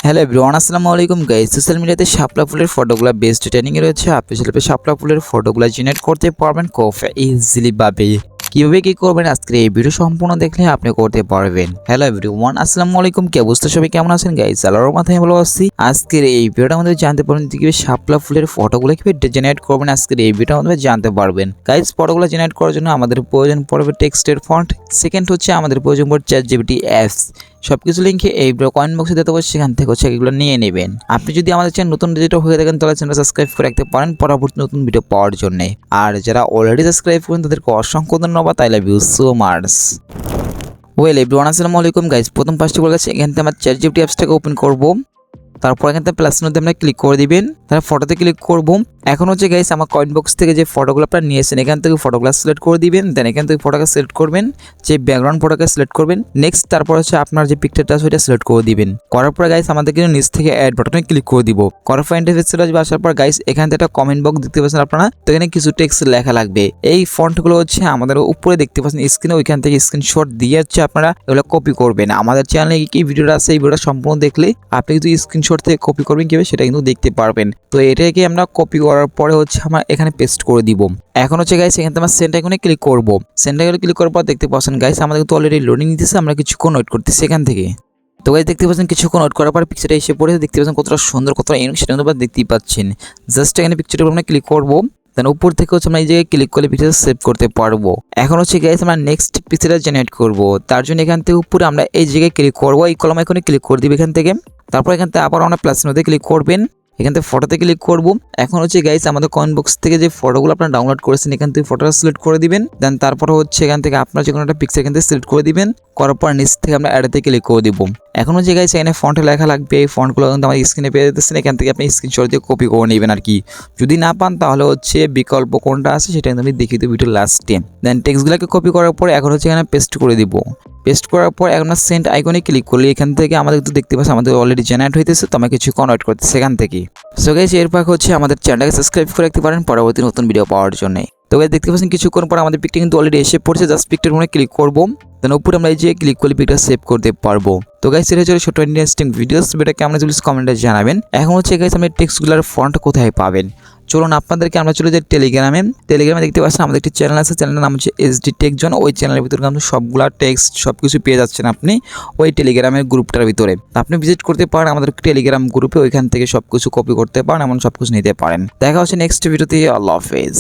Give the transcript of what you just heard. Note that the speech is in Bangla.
হ্যালো এভরিওয়ান, আসসালামু আলাইকুম গাইস। সোশ্যাল মিডিয়াতে শাপলা ফুলের ফটোগুলো বেস্ট ট্রেনিং এ রয়েছে। আপনি চাইলে শাপলা ফুলের ফটোগুলো জেনারেট করতে পারবেন খুব ইজিলি ভাবে। কিভাবে কি করবেন আজকের এই ভিডিও সম্পূর্ণ দেখলে আপনি করতে পারবেন। হ্যালো এভরিওয়ান, আসসালামু আলাইকুম। কি অবস্থা, সবাই কেমন আছেন গাইস? আল্লাহর মাথায় ভালো আছি। আজকের এই ভিডিওটার মধ্যে জানতে পারবেন কিভাবে শাপলা ফুলের ফটোগুলো কিভাবে জেনারেট করবেন। আজকের এই ভিডিওর মধ্যে জানতে পারবেন গাইস। ফটোগুলো জেনারেট করার জন্য আমাদের প্রয়োজন পড়বে টেক্সটের ফন্ট। সেকেন্ড হচ্ছে আমাদের প্রয়োজন পড়বে চ্যাটজিপিটি অ্যাপস। সবকিছু লিঙ্কে এই কমেন্ট বক্সে দিতে পারছি, সেখান থেকে হচ্ছে এগুলো নিয়ে নেবেন। আপনি যদি আমাদের চ্যানেল নতুন ভিজিটর হয়ে থাকেন তাহলে চ্যানেল সাবস্ক্রাইব করে রাখতে পারেন পরবর্তী নতুন ভিডিও পাওয়ার জন্য। আর যারা অলরেডি সাবস্ক্রাইব করেন তাদেরকে অসংখ্য ধন্যবাদ। I love you so much. Well everyone, আসসালামু আলাইকুম গাইস। প্রথম ফার্স্টে বলে গেছে এখান থেকে আমরা চ্যাটজিপিটি অ্যাপসটাকে ওপেন করব। তারপর এখান থেকে প্লাস মধ্যে আমরা ক্লিক করে দিবেন। তারপর ফটোতে ক্লিক করব। এখন হচ্ছে গাইস আমার কয়েন বক্স থেকে যে ফটোগুলো আপনারা নিয়েছেন এখান থেকে ফটোগুলো সিলেক্ট করে দিবেন। দেন এখান থেকে ফটোকে সিলেক্ট করবেন, যে ব্যাকগ্রাউন্ড ফটোকে সিলেক্ট করবেন। নেক্সট তারপর হচ্ছে আপনার যে পিকচারটা আছে ওইটা সিলেক্ট করে দিবেন। করার পর গাইস আমাদের কিন্তু নিচ থেকে অ্যাড বাটনে ক্লিক করে দিব। করার পর ইন্টারফেস চলে আসবে। আসার পর গাইস এখান থেকে একটা কমেন্ট বক্স দেখতে পাচ্ছেন আপনারা, তো এখানে কিছু টেক্সট লেখা লাগবে। এই ফন্টগুলো হচ্ছে আমাদের উপরে দেখতে পাচ্ছেন স্ক্রিনে, ওইখান থেকে স্ক্রিনশট দিয়ে হচ্ছে আপনারা এগুলো কপি করবেন। আমাদের চ্যানেলে কি ভিডিওটা আছে এই ভিডিওটা সম্পূর্ণ দেখলে আপনি কিন্তু স্ক্রিনশট থেকে কপি করবেন কিভাবে সেটা কিন্তু দেখতে পারবেন। তো এটাকে আমরা কপি করার পরে হচ্ছে আমরা এখানে পেস্ট করে দিব। এখন হচ্ছে গাইস এখানে আমরা সেন্ড আইকনে ক্লিক করব। সেন্ড আইকনে ক্লিক করার পর দেখতে পাচ্ছেন গাইস আমাদের কিন্তু অলরেডি লোডিং দিতেছে। আমরা কিছুক্ষণ ওয়েট করতেছি এখান থেকে। তো গাইস দেখতে পাচ্ছেন কিছুক্ষণ ওয়েট করার পর পিকচারটা এসে পড়ে। দেখতে পাচ্ছেন কতটা সুন্দর, কতটা ইউনিক সেটা কিন্তু দেখতেই পাচ্ছেন। জাস্ট এখানে পিকচারের উপর আমরা ক্লিক করব। দেন উপর থেকে হচ্ছে আমরা এই জায়গায় ক্লিক করলে পিকচার সেভ করতে পারবো। এখন হচ্ছে গাইস আমরা নেক্সট পিকচারটা জেনারেট করব। তার জন্য এখান থেকে উপরে আমরা এই জায়গায় ক্লিক করব, এই কলম আইকনে ক্লিক করে দিব এখান থেকে। তারপর এখান থেকে আবার আমরা প্লাস মধ্যে ক্লিক করবেন, এখান থেকে ফটোতে ক্লিক করব। এখন হচ্ছে গাইস আমাদের কমেন্ট বক্স থেকে যে ফটোগুলো আপনারা ডাউনলোড করেছেন এখান থেকে ফটোটা সিলেক্ট করে দিবেন। দেন তারপর হচ্ছে এখান থেকে আপনার যে কোনো একটা পিকচার এখান থেকে সিলেক্ট করে দিবেন। করার পর নিচ থেকে আমরা অ্যাডতে ক্লিক করে দিব। এখন হচ্ছে গাইস এখানে ফন্টে লেখা লাগবে। এই ফন্টগুলো কিন্তু আমার স্ক্রিনে পেয়ে যেতেছেন, এখান থেকে আপনি স্ক্রিনশট দিয়ে কপি করে নেবেন আর কি। যদি না পান তাহলে হচ্ছে বিকল্প কোনটা আছে সেটা কিন্তু আমি দেখিয়ে দেবো ভিডিও লাস্টে। দেন টেক্সটগুলোকে কপি করার পর এখন হচ্ছে এখানে পেস্ট করে দিব। পেস্ট করার পর এখন সেন্ড আইকনে ক্লিক করলে এখান থেকে আমাদের কিন্তু দেখতে পাচ্ছি আমাদের অলরেডি জেনারেট হইতেছে। তো আমরা কিছু কনভার্ট করতেছি এখান থেকে। সো গাইস এরপর হচ্ছে আমাদের চ্যানেলটাকে সাবস্ক্রাইব করে রাখতে পারেন পরবর্তী নতুন ভিডিও পাওয়ার জন্য। তো গাইস দেখতে পাচ্ছেন কিছুক্ষণ পর আমাদের পিকটা কিন্তু অলরেডি এসে পড়ছে। জাস্ট পিকটার উপরে ক্লিক করব। দেন উপরে আমরা এই যে ক্লিক করলে পিকটা সেভ করতে পারবো। তো গাইস এটা হচ্ছে ছোট ইন্টারেস্টিং ভিডিওস, এটা কেমন চলছে কমেন্টে জানাবেন। এখন হচ্ছে গাইস আমরা টেক্সটগুলোর ফন্ট কোথায় পাবেন, চলুন আপনাদেরকে আমরা চলে যাই টেলিগ্রামে। টেলিগ্রামে দেখতে পাচ্ছেন আমাদের একটি চ্যানেল আছে, চ্যানেলের নাম হচ্ছে এসডি টেক জোন। ওই চ্যানেলের ভিতরে কিন্তু সবগুলা টেক্সট সবকিছু পেয়ে যাচ্ছেন আপনি ওই টেলিগ্রামের গ্রুপটার ভিতরে। আপনি ভিজিট করতে পারেন আমাদের টেলিগ্রাম গ্রুপে, ওইখান থেকে সবকিছু কপি করতে পারেন, এমন সবকিছু নিতে পারেন। দেখা হচ্ছে নেক্সট ভিডিওতে। আল্লাহ হাফেজ।